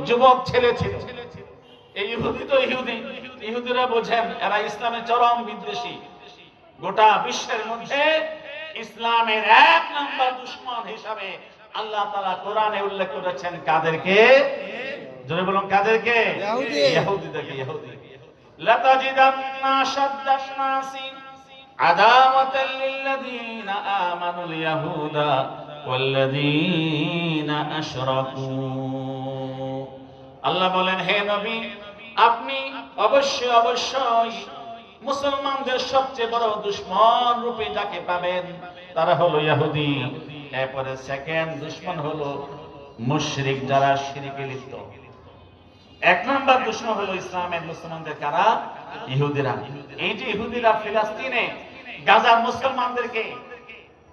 যুবক ছেলে ছিল। এই ইহুদি তো ইহুদিরা বোঝেন এরা ইসলামের চরম বিদ্বেষী। গোটা বিশ্বের মধ্যে ইসলামের এক নম্বর দুশমন হিসাবে আল্লাহ তাআলা কোরআনে উল্লেখ করেছেন কাদেরকে? জোরে বলুন কাদেরকে? ইহুদিদেরকে। ইহুদি লাতাজিদান্না শাদ্দান নাসি আদাওয়াতাল লিল্লাযীনা আমানুল ইয়াহুদা ওয়াল্লাযীনা আশরাকু। আল্লাহ বলেন, হে নবী, আপনি অবশ্যই মুসলমানদের সবচেয়ে বড় দুশমন রূপে যাকে পাবেন তারা হলো ইহুদি। এরপরে সেকেন্ড দুশমন হলো মুশরিক, যারা শিরকে লিপ্ত। এক নাম্বার দুশমন হলো ইসলামের মুসলমানদের কারা? ইহুদিরা। এই যে ইহুদিরা ফিলিস্তিনে গাজার মুসলমানদেরকে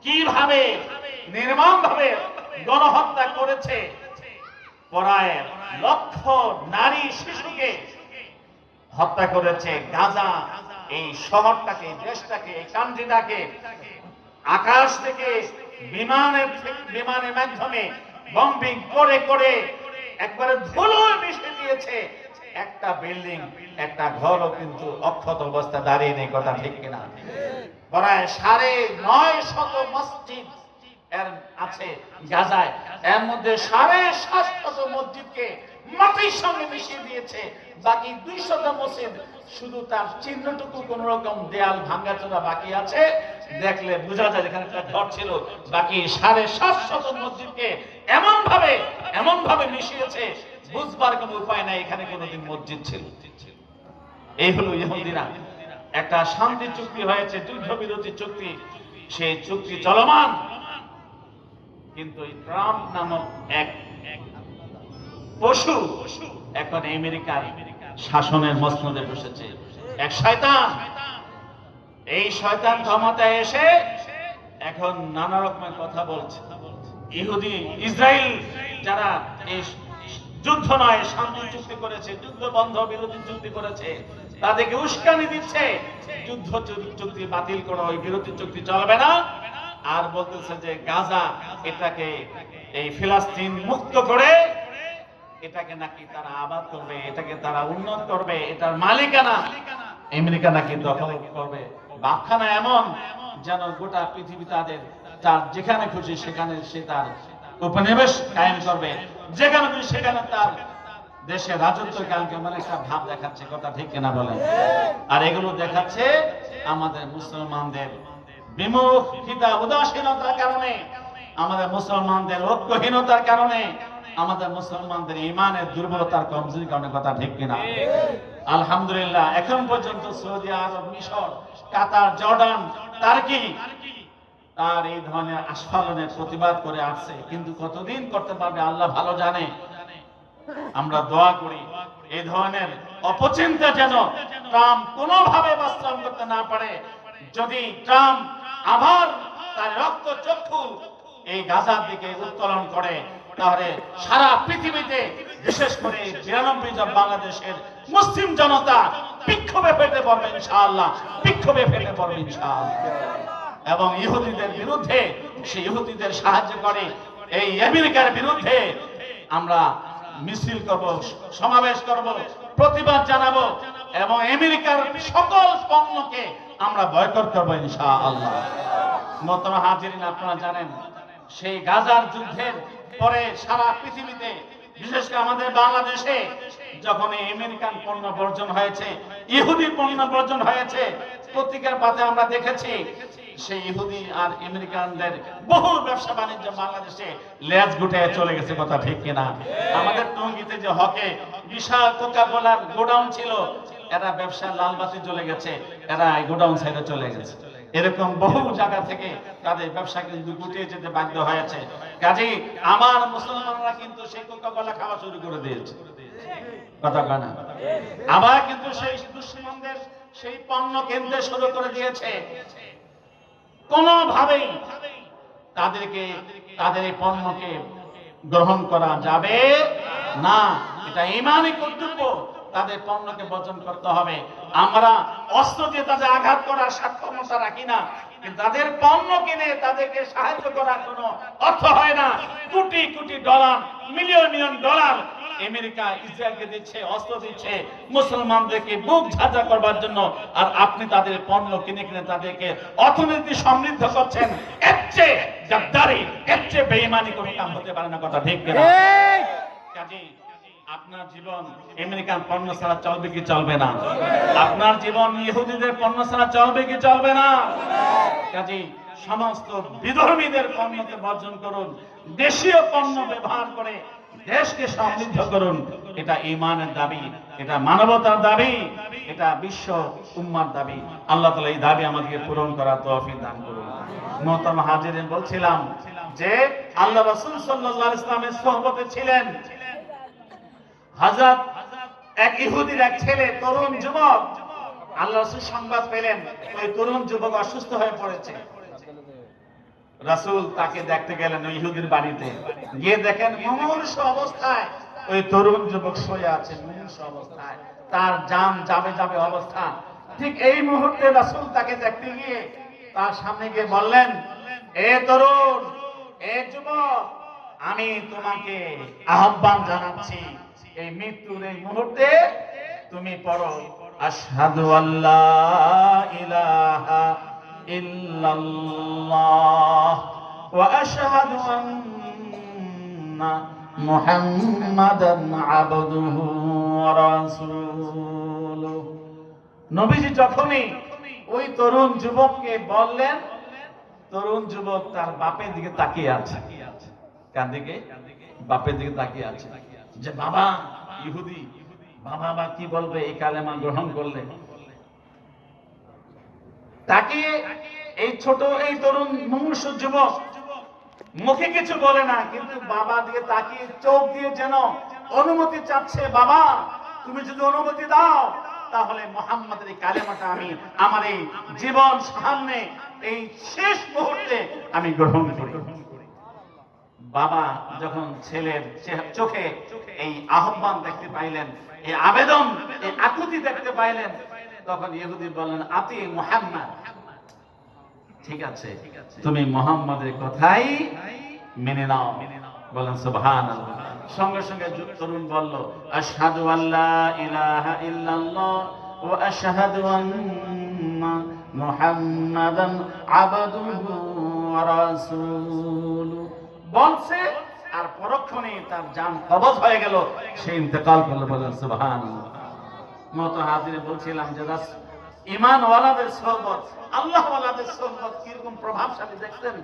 কিভাবে নির্মমভাবে গণহত্যা করেছে, প্রায় লক্ষ নারী শিশুকে হত্যা করেছে। গাজা এই শহরটাকে, দেশটাকে, এই কান্ট্রিটাকে আকাশ থেকে বিমানের মাধ্যমে বম্বিং করে করে একবারে ধুলোয় মিশে দিয়েছে। একটা বিল্ডিং, একটা ঘরও কিন্তু অক্ষত অবস্থা দাঁড়িয়ে নেই, কথা ঠিক কিনা? প্রায় 950 মসজিদ এর আছে গাজায়, এর মধ্যে 750 মসজিদকে মাটির সঙ্গে মিশিয়ে দিয়েছে। বাকি 200 মসজিদ শুধু তার চিহ্নটুকু কোন রকম দেয়াল ভাঙাচোরা বাকি আছে, দেখলে বোঝা যায় এখানে একটা ঘর ছিল। বাকি 750 মসজিদকে এমন ভাবে মিশিয়েছে, বুঝবার কোনো উপায় নাই এখানে কোনোদিন মসজিদ ছিল। এই হলো ইহুদিরা। একটা শান্তি চুক্তি হয়েছে, যুদ্ধবিরতি চুক্তি, সেই চুক্তি চলমান। কিন্তু এই ট্রাম্প নামক এক পশু এখন আমেরিকার শাসনের মসনদে বসেছে, এক শয়তান। এই শয়তান ক্ষমতায় এসে এখন নানা রকমের কথা বলছে। ইহুদি ইসরায়েল যারা এই যুদ্ধ নয় শান্তি চুক্তি করেছে, যুদ্ধ বন্ধ বিরোধী চুক্তি করেছে, তাদেরকে উস্কানি দিচ্ছে যুদ্ধ চুক্তি বাতিল করো, ওই বিরোধী চুক্তি চলবে না। আর বলতেছে যে গাজা এটাকে, এই ফিলিস্তিন মুক্ত করে এটাকে নাকি তারা আবাদ করবে, এটাকে তারা উন্নত করবে, এটার মালিকানা আমেরিকা নাকি দখল করবে। ভাবখানা এমন যেন গোটা পৃথিবী তার যেখানে খুশি সেখানে সে তার উপনিবেশ কায়েম করবে, যেখানে খুশি সেখানে তার দেশের রাজত্ব কায়েম করবে। মানে একটা ভাব দেখাচ্ছে, কথা ঠিক কিনা বলেন? আর এগুলো দেখাচ্ছে আমাদের মুসলমানদের বিমুখিতা, উদাসীনতার কারণে, আমাদের মুসলমানদের ঐক্যহীনতার কারণে, আমাদের মুসলমানদের ঈমানের দুর্বলতার কমজোরির কারণে, কথা ঠিক কিনা? আলহামদুলিল্লাহ এখন পর্যন্ত সৌদি আরব, মিশর, কাতার, জর্ডান, টার্কি তার এই ধরনের আস্ফালনের প্রতিবাদ করে আসছে, কিন্তু কতদিন করতে পারবে আল্লাহ ভালো জানে। আমরা দোয়া করি এই ধরনের অপচিন্তা যেন ট্রাম্প কোনোভাবে বাস্তবায়ন করতে না পারে। যদি ট্রাম্প আবার তার রক্ত চক্ষু এই গাজার দিকে উত্তোলন করে, তাহলে সারা পৃথিবীতে, বিশেষ করে 92 জন বাংলাদেশের মুসলিম জনতা বিক্ষোভে ফেটে পড়বে ইনশাআল্লাহ, বিক্ষোভে ফেটে পড়বে ইনশাআল্লাহ। এবং ইহুদিদের বিরুদ্ধে, সেই ইহুদিদের সাহায্য করে এই আমেরিকার বিরুদ্ধে আমরা মিছিল করব, সমাবেশ করব, প্রতিবাদ জানাবো এবং আমেরিকার সকল পণ্যকে আমরা বয়কট করব ইনশাআল্লাহ। মোহতারাম হাজিরিন, আপনারা জানেন সেই গাজার যুদ্ধের পরে সারা পৃথিবীতে, বিশেষ করে আমাদের বাংলাদেশে যখন এই আমেরিকান পণ্য বর্জন হয়েছে, ইহুদি পণ্য বর্জন হয়েছে, পত্রিকার পাতে আমরা দেখেছি সেই ইহুদি আর আমেরিকানদের বহু ব্যবসা বাণিজ্য বাংলাদেশে লেজ গুটে চলে গেছে, কথা ঠিক কিনা? আমাদের টঙ্গীতে যে হকে বিশাল কোকা-কোলার গোডাউন ছিল, এরা ব্যবসা লাল বাতি জ্বলে গেছে, এরা গোডাউন সাইডে চলে গেছে। এরকম বহু জায়গা থেকে তাদের ব্যবসা কিন্তু গুটিয়ে যেতে বাধ্য হয়েছে। কাজেই আমার মুসলমানরা কিন্তু সেই কোকা-কোলা খাওয়া শুরু করে দিয়েছে, কথা কয় না? আবার কিন্তু সেই দুশ্মনদের সেই পণ্য কিনতে শুরু করে দিয়েছে। কোনোভাবেই তাদের এই পণ্যকে গ্রহণ করা যাবে না। এটা ঈমানি কর্তব্য, তাদের পণ্যকে বর্জন করতে হবে। আমরা অস্ত্র দিয়ে তাদের আঘাত করার সক্ষমতা রাখি না, কিন্তু তাদের পণ্য কিনে তাদেরকে সাহায্য করার কোনো অর্থ হয় না। Crore crore dollar, million million dollar America ইসরায়েলকে দিচ্ছে, অস্ত্র দিচ্ছে মুসলমানদেরকে বুক ঝাঁঝা করবার জন্য, আর আপনি তাদের পণ্য কিনে কিনে তাদেরকে অর্থনীতি সমৃদ্ধ করছেন। এর চেয়ে গাদ্দারি, এর চেয়ে বেঈমানি কোনো কাম হতে পারে না। কথা ঠিক কিনা? কাজেই আপনার জীবন আমেরিকান পণ্য ছাড়া চলবে কি চলবে না? আপনার জীবন ইহুদিদের পণ্য ছাড়া চলবে কি চলবে না? কাজেই সমস্ত বিধর্মীদের পণ্যকে বর্জন করুন, দেশীয় পণ্য ব্যবহার করে দেশকে সমৃদ্ধ করুন। এটা ঈমানের দাবি, এটা মানবতার দাবি, এটা বিশ্ব উম্মার দাবি। আল্লাহ তাআলা এই দাবি আমাদেরকে পূরণ করার তৌফিক দান করুন। মুহতারাম হাজিরিন, বলছিলাম যে আল্লাহ রাসূল সাল্লাল্লাহু আলাইহি ওয়াসাল্লামের সোহবতে ছিলেন হযরত এক ইহুদির এক ছেলে, তরুণ যুবক। আল্লাহ রাসূল সংবাদ পেলেন ওই তরুণ যুবক অসুস্থ হয়ে পড়েছে। রাসূল তাকে দেখতে গেলেন ওই ইহুদির বাড়িতে। গিয়ে দেখেন মুমূর্ষু অবস্থায় ওই তরুণ যুবক শুয়ে আছে, মুমূর্ষু অবস্থায়, তার জান যাবে যাবে অবস্থা। ঠিক এই মুহূর্তে রাসূল তাকে দেখতে গিয়ে তার সামনে গিয়ে বললেন, এ তরুণ, এ যুবক, আমি তোমাকে আহ্বান জানাচ্ছি, এই মৃত্যুর এই মুহূর্তে তুমি পড়ো আশহাদু আল্লা ইলাহা ইল্লাল্লাহ ওয়া আশহাদু আন্না মুহাম্মাদান আবদুহু ওয়া রাসূলুহু। নবীজি যখনই ওই তরুণ যুবককে বললেন, তরুণ যুবক তার বাপের দিকে তাকিয়ে আছে। কার দিকে? বাপের দিকে তাকিয়ে আছে, যে বাবা ইহুদি, বাবা বা কি বলবে এই কালেমা গ্রহণ করলে। তাকিয়ে এই ছোট এই তরুণ মুমূর্ষু যুবক মুখে কিছু বলে না, কিন্তু বাবা দিকে তাকিয়ে চোখ দিয়ে যেন অনুমতি চাচ্ছে, বাবা তুমি যদি অনুমতি দাও তাহলে মুহাম্মাদের এই কালেমাটা আমি আমার এই জীবন সামনে এই শেষ মুহূর্তে আমি গ্রহণ করি। বাবা যখন ছেলের চোখে এই আহ্বান দেখতে পাইলেন, এই আবেদন, এই আকুতি দেখতে পাইলেন, তখন ইহুদি বললেন, আতি মুহাম্মদ, ঠিক আছে তুমি মুহাম্মাদের কথাই মেনে নাও। বলেন সুবহানাল্লাহ। সঙ্গে সঙ্গে তরুণ বলল, আশহাদু আল্লা ইলাহা ইল্লাল্লাহ ওয়া আশহাদু আন্না মুহাম্মাদান আবদুহু ওয়া রাসূলুহু। বলছে আর পরক্ষণে তার জান কবজ হয়ে গেল, সে ইন্তেকাল করলো। বলেন সুবহানাল্লাহ। মুহতারাম হাজিরিন, বলছিলাম যে ঈমান ওয়ালাদের সোহবত, আল্লাহ ওয়ালাদের সোহবত কিরকম প্রভাবশালী দেখছেন।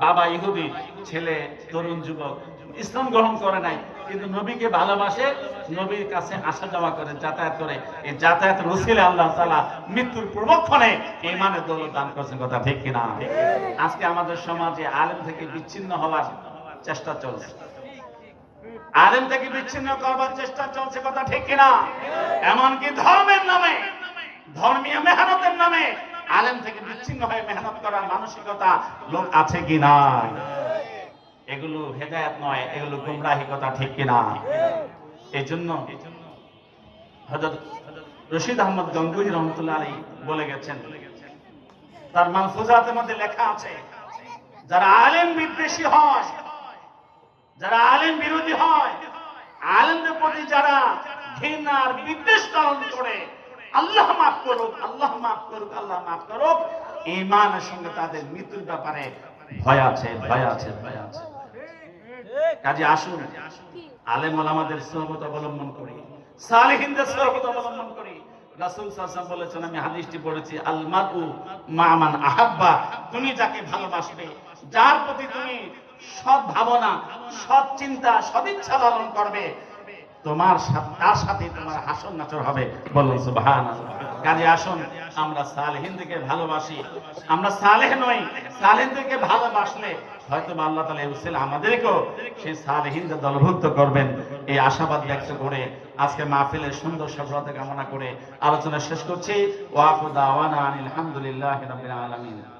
বাবা ইহুদি, ছেলে তরুণ যুবক, ইসলাম গ্রহণ করে নাই, কিন্তু নবীকে ভালোবাসে, নবীর কাছে আসা যাওয়া করে, যাতায়াত করে। এই যাতায়াতের ওসিলে আল্লাহ তাআলা মৃত্যুর পূর্বক্ষণে ঈমানের দৌলত দান করেছেন। কথা ঠিক কিনা? আজকে আমাদের সমাজে আলেম থেকে বিচ্ছিন্ন হওয়ার চেষ্টা চলছে, আলেম থেকে বিচ্ছিন্ন করবার চেষ্টা চলছে। কথা ঠিক কিনা? এমনকি ধর্মের নামে, ধর্মীয় মেহনতের নামে আলেম থেকে বিচ্ছিন্ন হয়ে মেহনত করার মানসিকতা লোক আছে কিনা? এগুলো হেদায়েত নয়, এগুলো গুমরাহি। কথা ঠিক কিনা? এই জন্য হযরত রশিদ আহমদ গঙ্গুহি রহমাতুল্লাহ আলাইহি বলে গেছেন, তার মালফুজাতের মধ্যে লেখা আছে, যারা আলেম বিদ্বেষী হয়, যারা আলেম বিরোধী হয়, আলেমদের প্রতি যারা ঘৃণা আর বিদ্বেষ পালন করে, আল্লাহ মাফ করুক, আল্লাহ মাফ করুক, আল্লাহ মাফ করুক, ঈমানের সঙ্গে তাদের মৃত্যুর ব্যাপারে ভয় আছে, ভয় আছে, ভয় আছে। কাজে আসুন আলেম ওলামাদের সোহবত অবলম্বন করি, সালেহিনদের সোহবত অবলম্বন করি। রাসূল সাল্লাল্লাহু আলাইহি ওয়াসাল্লাম বলেছেন, আমি হাদিসটি পড়েছি, আল মারউ মা মান আহাব্বা, তুমি যাকে ভালোবাসবে, যার প্রতি তুমি সৎ ভাবনা, সৎ চিন্তা, সদিচ্ছা লালন করবে, তোমার তার সাথে তোমার হাসর নাচর হবে। বলুন সুবহানাল্লাহ। কাজে আসুন আমরা সালেহিনদেরকে ভালোবাসি। আমরা সালেহ নই, সালেহিনদেরকে ভালোবাসলে হয়তো আল্লাহ তাআলা এই উসিলা আমাদেরকেও সেই সালেহিনদের দলভুক্ত করবেন, এই আশাবাদ ব্যক্ত করে আজকে মাহফিলের সুন্দর সফলতা কামনা করে আলোচনা শেষ করছি। ওয়া আখিরু দাওয়ানা আনিল হামদুলিল্লাহি রাব্বিল আলামিন।